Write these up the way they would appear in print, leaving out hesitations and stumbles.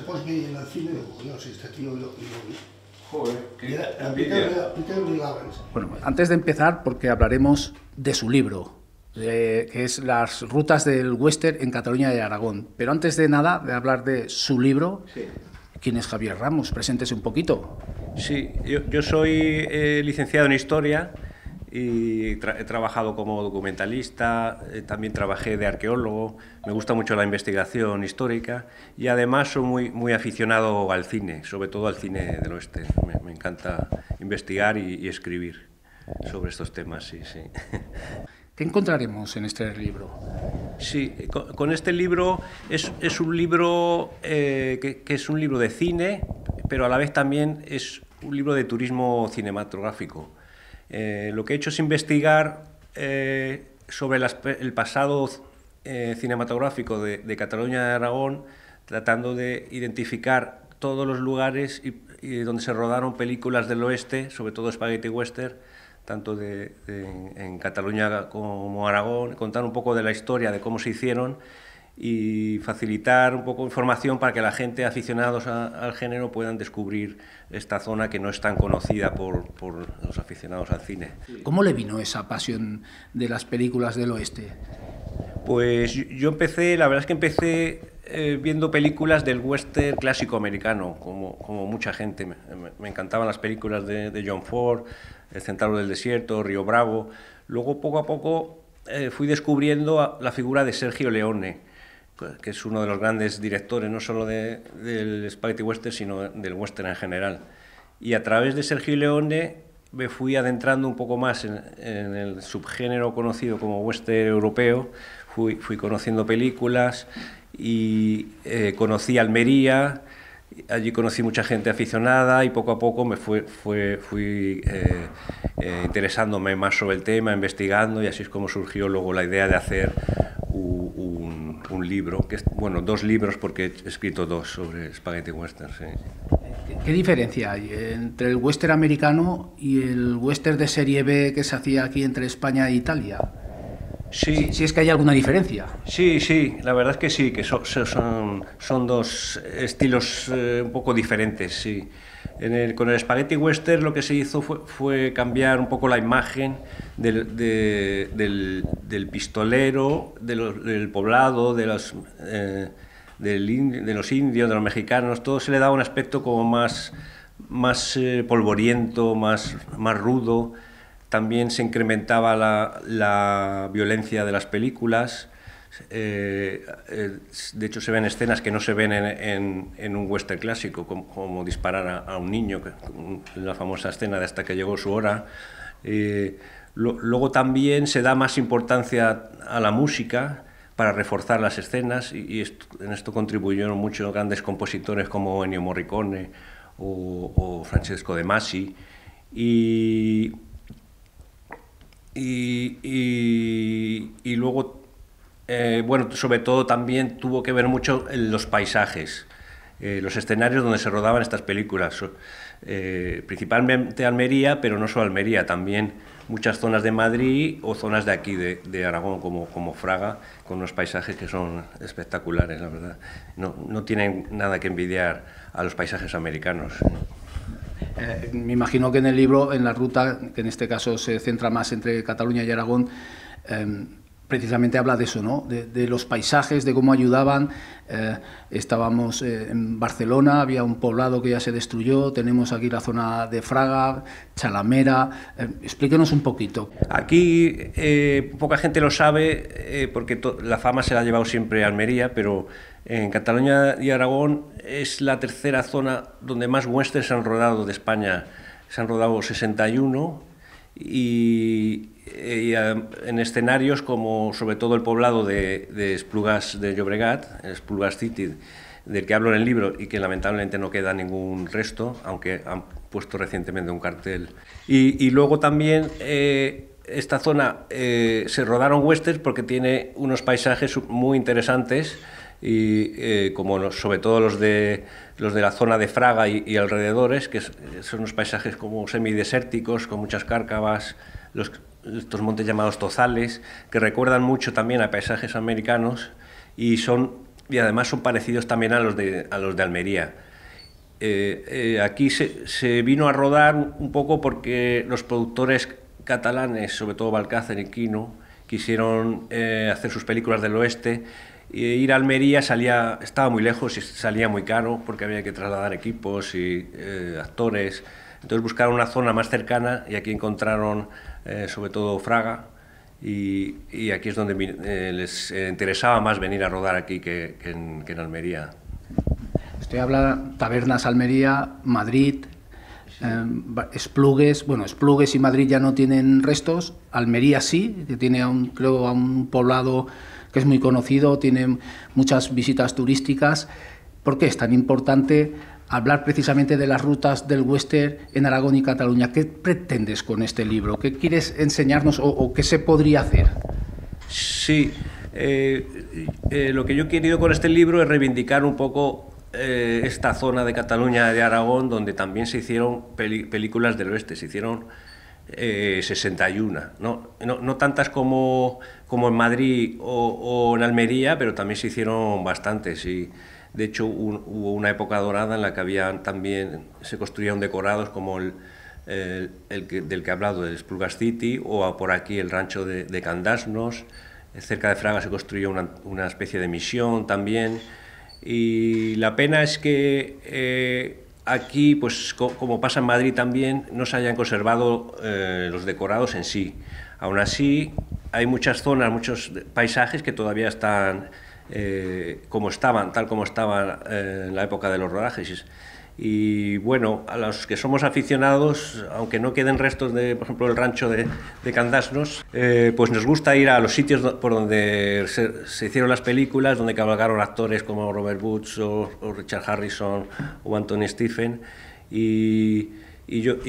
dibujos que hay en el cine, digo, no sé, este tío lo vi. Joder, qué Era envidia. Peter Lee Lawrence. Bueno, antes de empezar, porque hablaremos de su libro, que es Las rutas del western en Cataluña y Aragón. Pero antes de nada, de hablar de su libro, Sí. ¿quién es Javier Ramos? Preséntese un poquito. Sí, yo soy licenciado en Historia y he trabajado como documentalista, también trabajé de arqueólogo, me gusta mucho la investigación histórica y además soy muy aficionado al cine, sobre todo al cine del oeste. Me encanta investigar y escribir sobre estos temas, sí, sí. ¿Qué encontraremos en este libro? Sí, con este libro es un libro que es un libro de cine, pero a la vez también es un libro de turismo cinematográfico. Lo que he hecho es investigar sobre el pasado cinematográfico de Cataluña y Aragón, tratando de identificar todos los lugares y donde se rodaron películas del oeste, sobre todo spaghetti western, tanto en Cataluña como Aragón, contar un poco de la historia, de cómo se hicieron y facilitar un poco de información para que la gente aficionados al género puedan descubrir esta zona que no es tan conocida por los aficionados al cine. ¿Cómo le vino esa pasión de las películas del oeste? Pues yo empecé, la verdad es que empecé viendo películas del western clásico americano, como mucha gente. Me encantaban las películas de John Ford, El Centauro del Desierto, Río Bravo. Luego, poco a poco, fui descubriendo la figura de Sergio Leone, que es uno de los grandes directores, no solo del spaghetti western, sino del western en general. Y a través de Sergio Leone me fui adentrando un poco más en el subgénero conocido como western europeo. Fui conociendo películas y conocí Almería. Allí conocí mucha gente aficionada y poco a poco me fui interesándome más sobre el tema, investigando, y así es como surgió luego la idea de hacer un libro, bueno, 2 libros, porque he escrito 2 sobre spaghetti western. Sí. ¿Qué diferencia hay entre el western americano y el western de serie B que se hacía aquí entre España e Italia? Sí. Si es que hay alguna diferencia. Sí, la verdad es que sí, que son 2 estilos un poco diferentes, sí. Con el spaghetti western lo que se hizo fue cambiar un poco la imagen del pistolero, del poblado, de los indios, de los mexicanos. Todo se le daba un aspecto como más polvoriento, más rudo. También se incrementaba la violencia de las películas. De hecho, se ven escenas que no se ven en un western clásico, como disparar a un niño, la famosa escena de Hasta que llegó su hora. Luego también se da más importancia a la música para reforzar las escenas, y en esto contribuyeron muchos grandes compositores como Ennio Morricone o Francesco De Masi. Y luego, bueno, sobre todo también tuvo que ver mucho los paisajes, los escenarios donde se rodaban estas películas, principalmente Almería, pero no solo Almería, también muchas zonas de Madrid o zonas de aquí, de Aragón, como Fraga, con unos paisajes que son espectaculares, la verdad. No tienen nada que envidiar a los paisajes americanos. Me imagino que en el libro, en la ruta, que en este caso se centra más entre Cataluña y Aragón, precisamente habla de eso, ¿no? De los paisajes, de cómo ayudaban. Estábamos en Barcelona, había un poblado que ya se destruyó, tenemos aquí la zona de Fraga, Chalamera. Explíquenos un poquito. Aquí poca gente lo sabe, porque la fama se la ha llevado siempre a Almería, pero en Cataluña y Aragón es la tercera zona donde más westerns se han rodado de España. Se han rodado 61 y en escenarios como sobre todo el poblado de Esplugas de Llobregat, Esplugas City, del que hablo en el libro y que lamentablemente no queda ningún resto, aunque han puesto recientemente un cartel. Y luego también esta zona se rodaron westerns porque tiene unos paisajes muy interesantes, y como sobre todo los de la zona de Fraga y alrededores, que son unos paisajes como semidesérticos, con muchas cárcavas, estos montes llamados tozales, que recuerdan mucho también a paisajes americanos, y son y además son parecidos también a los de Almería. Aquí se vino a rodar un poco porque los productores catalanes, sobre todo Valcázar y Quino, quisieron hacer sus películas del oeste. Ir a Almería estaba muy lejos y salía muy caro porque había que trasladar equipos y actores. Entonces buscaron una zona más cercana y aquí encontraron sobre todo Fraga, y aquí es donde les interesaba más venir a rodar aquí que en Almería. Usted habla Tabernas Almería, Madrid, Esplugues. Bueno, Esplugues y Madrid ya no tienen restos, Almería sí, que tiene creo a un poblado que es muy conocido, tiene muchas visitas turísticas. ¿Por qué es tan importante hablar precisamente de las rutas del western en Aragón y Cataluña? ¿Qué pretendes con este libro? ¿Qué quieres enseñarnos o qué se podría hacer? Sí, lo que yo he querido con este libro es reivindicar un poco esta zona de Cataluña, de Aragón, donde también se hicieron películas del oeste, se hicieron 61, no tantas como en Madrid o en Almería, pero también se hicieron bastantes. Y de hecho hubo una época dorada en la que se construían decorados como del que he hablado, el Esplugas City, o por aquí el rancho de Candasnos. Cerca de Fraga se construyó una especie de misión también. Y la pena es que aquí, pues como pasa en Madrid también, no se hayan conservado los decorados en sí. Aún así, hay muchas zonas, muchos paisajes que todavía están tal como estaban en la época de los rodajes. Y bueno, a los que somos aficionados, aunque no queden restos de, por ejemplo, el rancho de Candasnos, pues nos gusta ir a los sitios por donde se hicieron las películas, donde cabalgaron actores como Robert Woods o Richard Harrison o Anthony Stephen. Y yo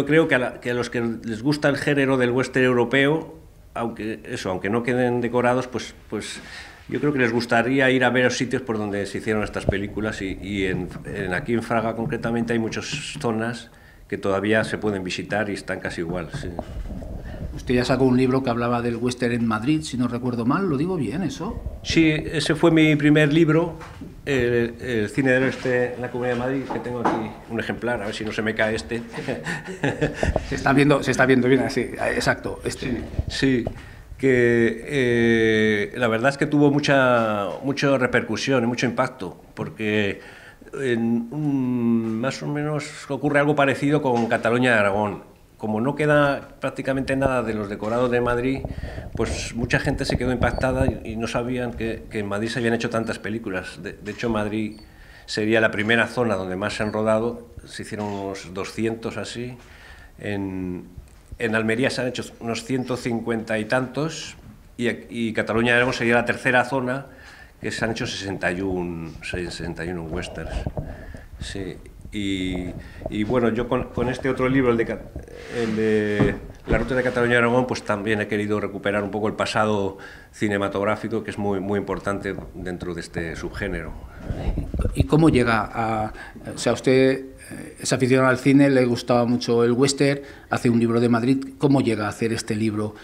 creo que a los que les gusta el género del western europeo, aunque no queden decorados, pues yo creo que les gustaría ir a ver los sitios por donde se hicieron estas películas, y aquí en Fraga concretamente hay muchas zonas que todavía se pueden visitar y están casi igual. Sí. Usted ya sacó un libro que hablaba del western en Madrid, si no recuerdo mal, ¿lo digo bien eso? Sí, ese fue mi primer libro, el cine del oeste en la Comunidad de Madrid, que tengo aquí un ejemplar, a ver si no se me cae este. Se está viendo bien así, exacto, este. Sí. Que la verdad es que tuvo mucha repercusión y mucho impacto, porque más o menos ocurre algo parecido con Cataluña y Aragón. Como no queda prácticamente nada de los decorados de Madrid, pues mucha gente se quedó impactada y no sabían que en Madrid se habían hecho tantas películas. De hecho, Madrid sería la primera zona donde más se han rodado, se hicieron unos 200 así. En Almería se han hecho unos 150 y tantos, y Cataluña y Aragón sería la tercera zona, que se han hecho 61 westerns. Sí. Y bueno, yo con este otro libro, el de La ruta de Cataluña y Aragón, pues también he querido recuperar un poco el pasado cinematográfico, que es muy, muy importante dentro de este subgénero. ¿Y cómo llega o sea, usted es aficionado al cine, le gustaba mucho el western, hace un libro de Madrid, ¿cómo llega a hacer este libro?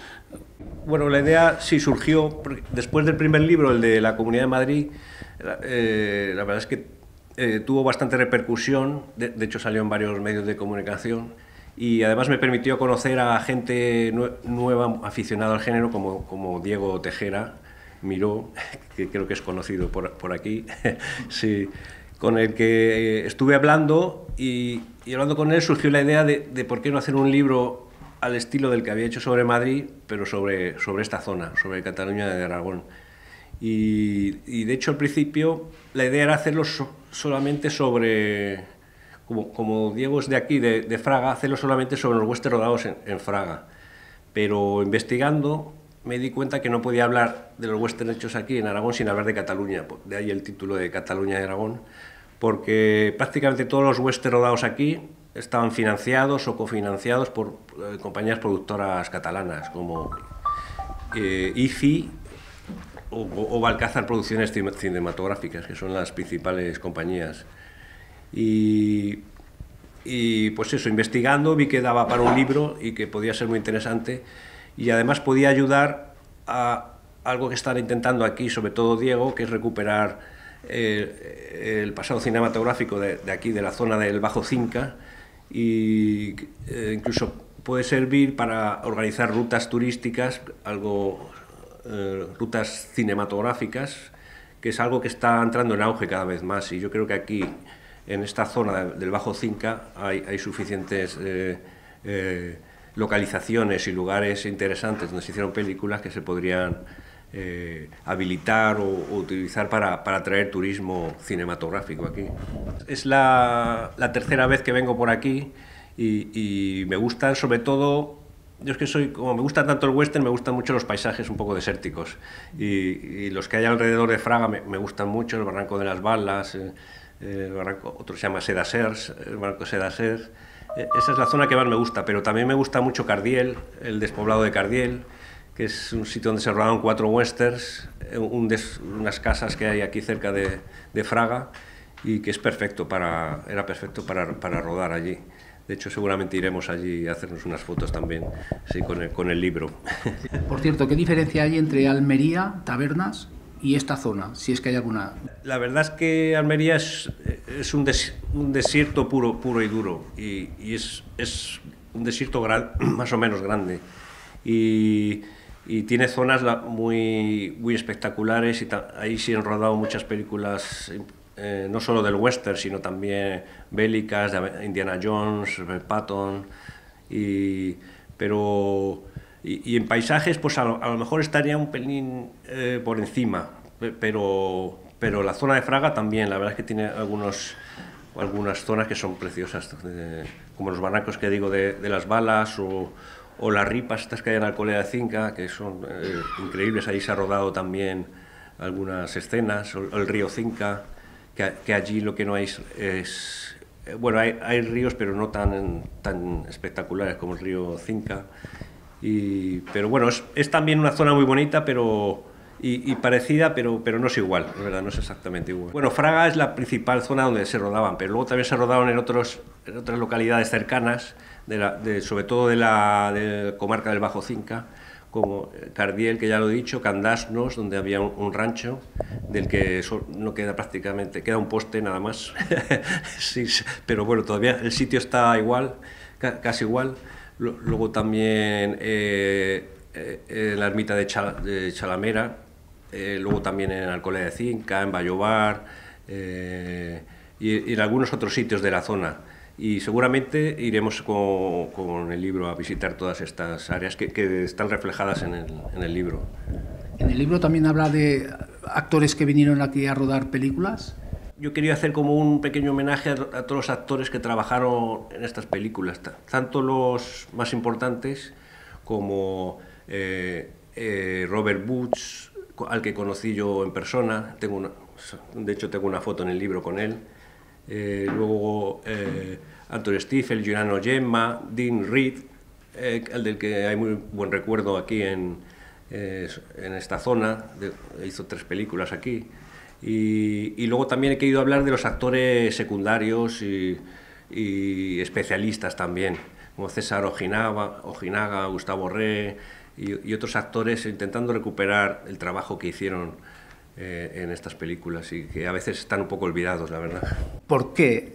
Bueno, la idea sí surgió después del primer libro, el de la Comunidad de Madrid. La verdad es que tuvo bastante repercusión, de hecho salió en varios medios de comunicación, y además me permitió conocer a gente nueva aficionada al género, como Diego Tejera Miró, que creo que es conocido por aquí. Sí, con el que estuve hablando, y hablando con él surgió la idea de por qué no hacer un libro al estilo del que había hecho sobre Madrid, pero sobre esta zona, sobre Cataluña de Aragón. Y de hecho al principio la idea era hacerlo solamente sobre, como Diego es de aquí, de Fraga, hacerlo solamente sobre los westerns rodados en Fraga. Pero investigando me di cuenta que no podía hablar de los westerns hechos aquí en Aragón sin hablar de Cataluña, de ahí el título de Cataluña y Aragón, porque prácticamente todos los westerns rodados aquí estaban financiados o cofinanciados por compañías productoras catalanas como IFI o Valcázar Producciones Cinematográficas, que son las principales compañías. Y pues eso, investigando vi que daba para un libro y que podía ser muy interesante, y además podía ayudar a algo que están intentando aquí, sobre todo Diego, que es recuperar el pasado cinematográfico de aquí, de la zona del Bajo Cinca, y incluso puede servir para organizar rutas turísticas, rutas cinematográficas, que es algo que está entrando en auge cada vez más, y yo creo que aquí, en esta zona del Bajo Cinca, hay suficientes localizaciones y lugares interesantes donde se hicieron películas que se podrían habilitar o utilizar para atraer turismo cinematográfico aquí. Es la tercera vez que vengo por aquí y me gustan, sobre todo, yo es que como me gusta tanto el western, me gustan mucho los paisajes un poco desérticos, y los que hay alrededor de Fraga me gustan mucho, el Barranco de las Balas, otro se llama Sedasers, el Barranco Sedasers. Esa es la zona que más me gusta, pero también me gusta mucho Cardiel, el despoblado de Cardiel, que es un sitio donde se rodaron 4 westerns, unas casas que hay aquí cerca de Fraga, y que era perfecto para rodar allí. De hecho, seguramente iremos allí a hacernos unas fotos también, sí, con el libro. Por cierto, ¿qué diferencia hay entre Almería, Tabernas, y esta zona, si es que hay alguna? La verdad es que Almería es un desierto puro y duro, y es un desierto más o menos grande, y tiene zonas muy espectaculares, y ahí sí han rodado muchas películas, no solo del western, sino también bélicas, de Indiana Jones, Patton, y en paisajes pues a lo mejor estaría un pelín por encima, pero la zona de Fraga también, la verdad es que tiene algunas zonas que son preciosas, como los barrancos que digo de las Balas, o las ripas estas que hay en Alcolea de Cinca, que son increíbles. Ahí se ha rodado también algunas escenas, o el río Cinca, que allí lo que no hay es bueno, hay ríos, pero no tan espectaculares como el río Cinca. Pero bueno, es también una zona muy bonita, y parecida, pero no es igual, la verdad, no es exactamente igual. Bueno, Fraga es la principal zona donde se rodaban, pero luego también se rodaron en otras localidades cercanas, sobre todo de la comarca del Bajo Cinca, como Cardiel, que ya lo he dicho, Candasnos, donde había un rancho, del que no queda prácticamente, queda un poste nada más, sí, pero bueno, todavía el sitio está igual, casi igual. Luego también en la ermita de Chalamera, luego también en Alcolea de Cinca, en Vallobar, y en algunos otros sitios de la zona. Y seguramente iremos con el libro a visitar todas estas áreas que están reflejadas en el libro. ¿En el libro también habla de actores que vinieron aquí a rodar películas? Yo quería hacer como un pequeño homenaje a todos los actores que trabajaron en estas películas, tanto los más importantes como Robert Woods, al que conocí yo en persona. De hecho tengo una foto en el libro con él. Luego Anthony Stifel, Giuliano Gemma, Dean Reed, el del que hay muy buen recuerdo aquí en esta zona, hizo 3 películas aquí. Y luego también he querido hablar de los actores secundarios y especialistas también, como César Ojinaga, Gustavo Re y otros actores, intentando recuperar el trabajo que hicieron en estas películas, y que a veces están un poco olvidados, la verdad. ¿Por qué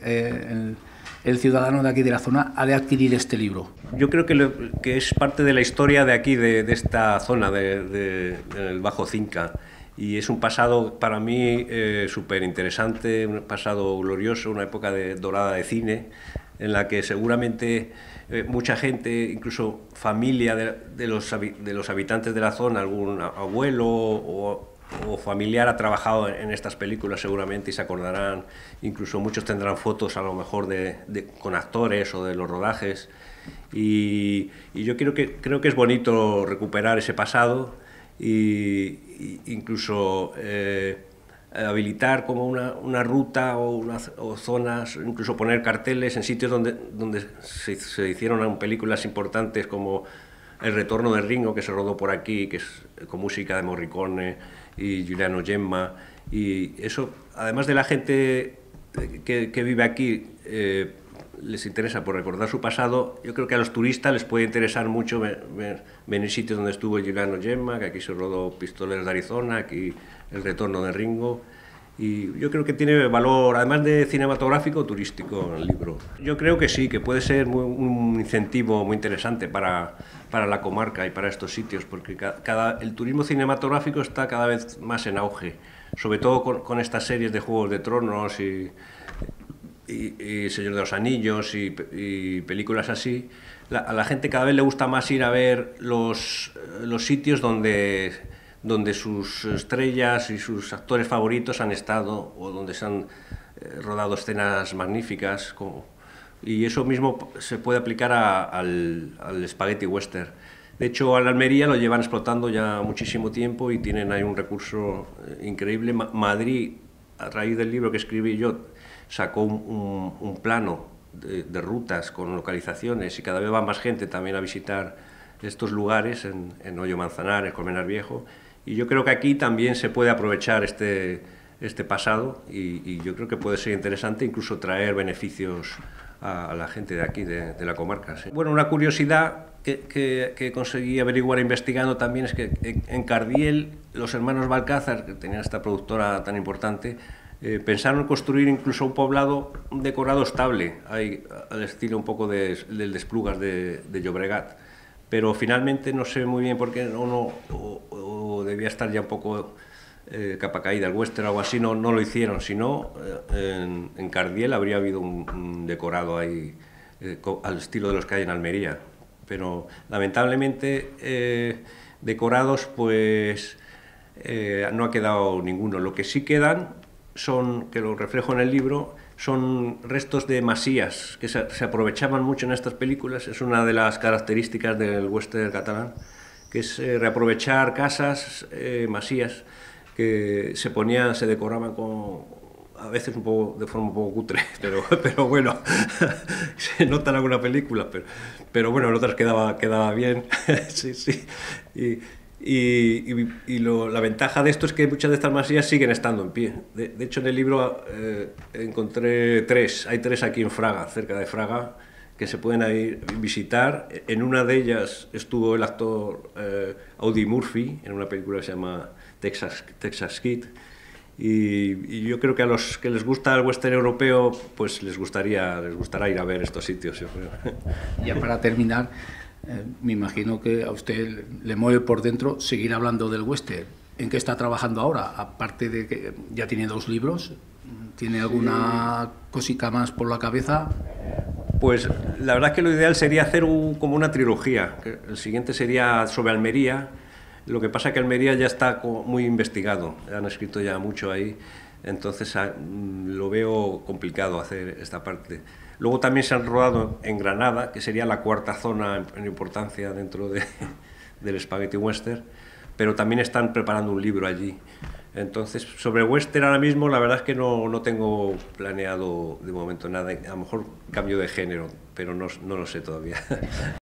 el ciudadano de aquí de la zona ha de adquirir este libro? Yo creo que es parte de la historia de aquí, de esta zona del Bajo Cinca, y es un pasado para mí súper interesante, un pasado glorioso, una época dorada de cine, en la que seguramente mucha gente, incluso familia de los habitantes de la zona, algún abuelo o familiar ha trabajado en estas películas seguramente, y se acordarán, incluso muchos tendrán fotos a lo mejor con actores o de los rodajes, y yo creo que es bonito recuperar ese pasado, y incluso habilitar como una ruta o zonas, incluso poner carteles en sitios donde se hicieron películas importantes, como El retorno de Ringo, que se rodó por aquí, que es con música de Morricone y Giuliano Gemma, y eso, además de la gente que vive aquí, les interesa por recordar su pasado, yo creo que a los turistas les puede interesar mucho venir sitios donde estuvo Giuliano Gemma, que aquí se rodó Pistoleros de Arizona, aquí El retorno de Ringo. Y yo creo que tiene valor, además de cinematográfico, turístico el libro. Yo creo que sí, que puede ser un incentivo muy interesante para la comarca y para estos sitios, porque el turismo cinematográfico está cada vez más en auge, sobre todo con estas series de Juegos de Tronos y Señor de los Anillos y películas así. A la gente cada vez le gusta más ir a ver los sitios donde sus estrellas y sus actores favoritos han estado o donde se han rodado escenas magníficas. Y eso mismo se puede aplicar al spaghetti western. De hecho, a la Almería lo llevan explotando ya muchísimo tiempo y tienen ahí un recurso increíble. Madrid, a raíz del libro que escribí yo, sacó un plano de rutas con localizaciones y cada vez va más gente también a visitar estos lugares en Hoyo Manzanares, Colmenar Viejo. Y yo creo que aquí también se puede aprovechar este pasado y yo creo que puede ser interesante incluso traer beneficios a la gente de aquí, de la comarca. Sí. Bueno, una curiosidad que conseguí averiguar investigando también es que en Cardiel los hermanos Balcázar, que tenían esta productora tan importante, pensaron construir incluso un poblado decorado estable, al estilo un poco del Esplugas de Llobregat. Pero finalmente no sé muy bien por qué o debía estar ya un poco capa caída el western o algo así, no lo hicieron. Si no, en Cardiel habría habido un decorado ahí al estilo de los que hay en Almería. Pero lamentablemente decorados pues no ha quedado ninguno. Lo que sí quedan son, que lo reflejo en el libro, son restos de masías que se aprovechaban mucho en estas películas. Es una de las características del western catalán, que es reaprovechar casas, masías, que se decoraban a veces de forma un poco cutre, pero bueno, se nota en alguna película, pero bueno, en otras quedaba bien, sí. La ventaja de esto es que muchas de estas masías siguen estando en pie. De hecho, en el libro encontré hay tres aquí en Fraga, cerca de Fraga, que se pueden ir visitar. En una de ellas estuvo el actor Audie Murphy, en una película que se llama Texas Kid. Y yo creo que a los que les gusta el western europeo, pues les gustará ir a ver estos sitios, yo creo. Ya para terminar, me imagino que a usted le mueve por dentro seguir hablando del western. ¿En qué está trabajando ahora? Aparte de que ya tiene 2 libros, ¿tiene alguna cosita más por la cabeza? Pues la verdad es que lo ideal sería hacer como una trilogía. El siguiente sería sobre Almería. Lo que pasa es que Almería ya está muy investigado, han escrito ya mucho ahí, entonces lo veo complicado hacer esta parte. Luego también se han rodado en Granada, que sería la 4ª zona en importancia dentro del Spaghetti Western, pero también están preparando un libro allí. Entonces, sobre western ahora mismo la verdad es que no tengo planeado de momento nada, a lo mejor cambio de género, pero no lo sé todavía.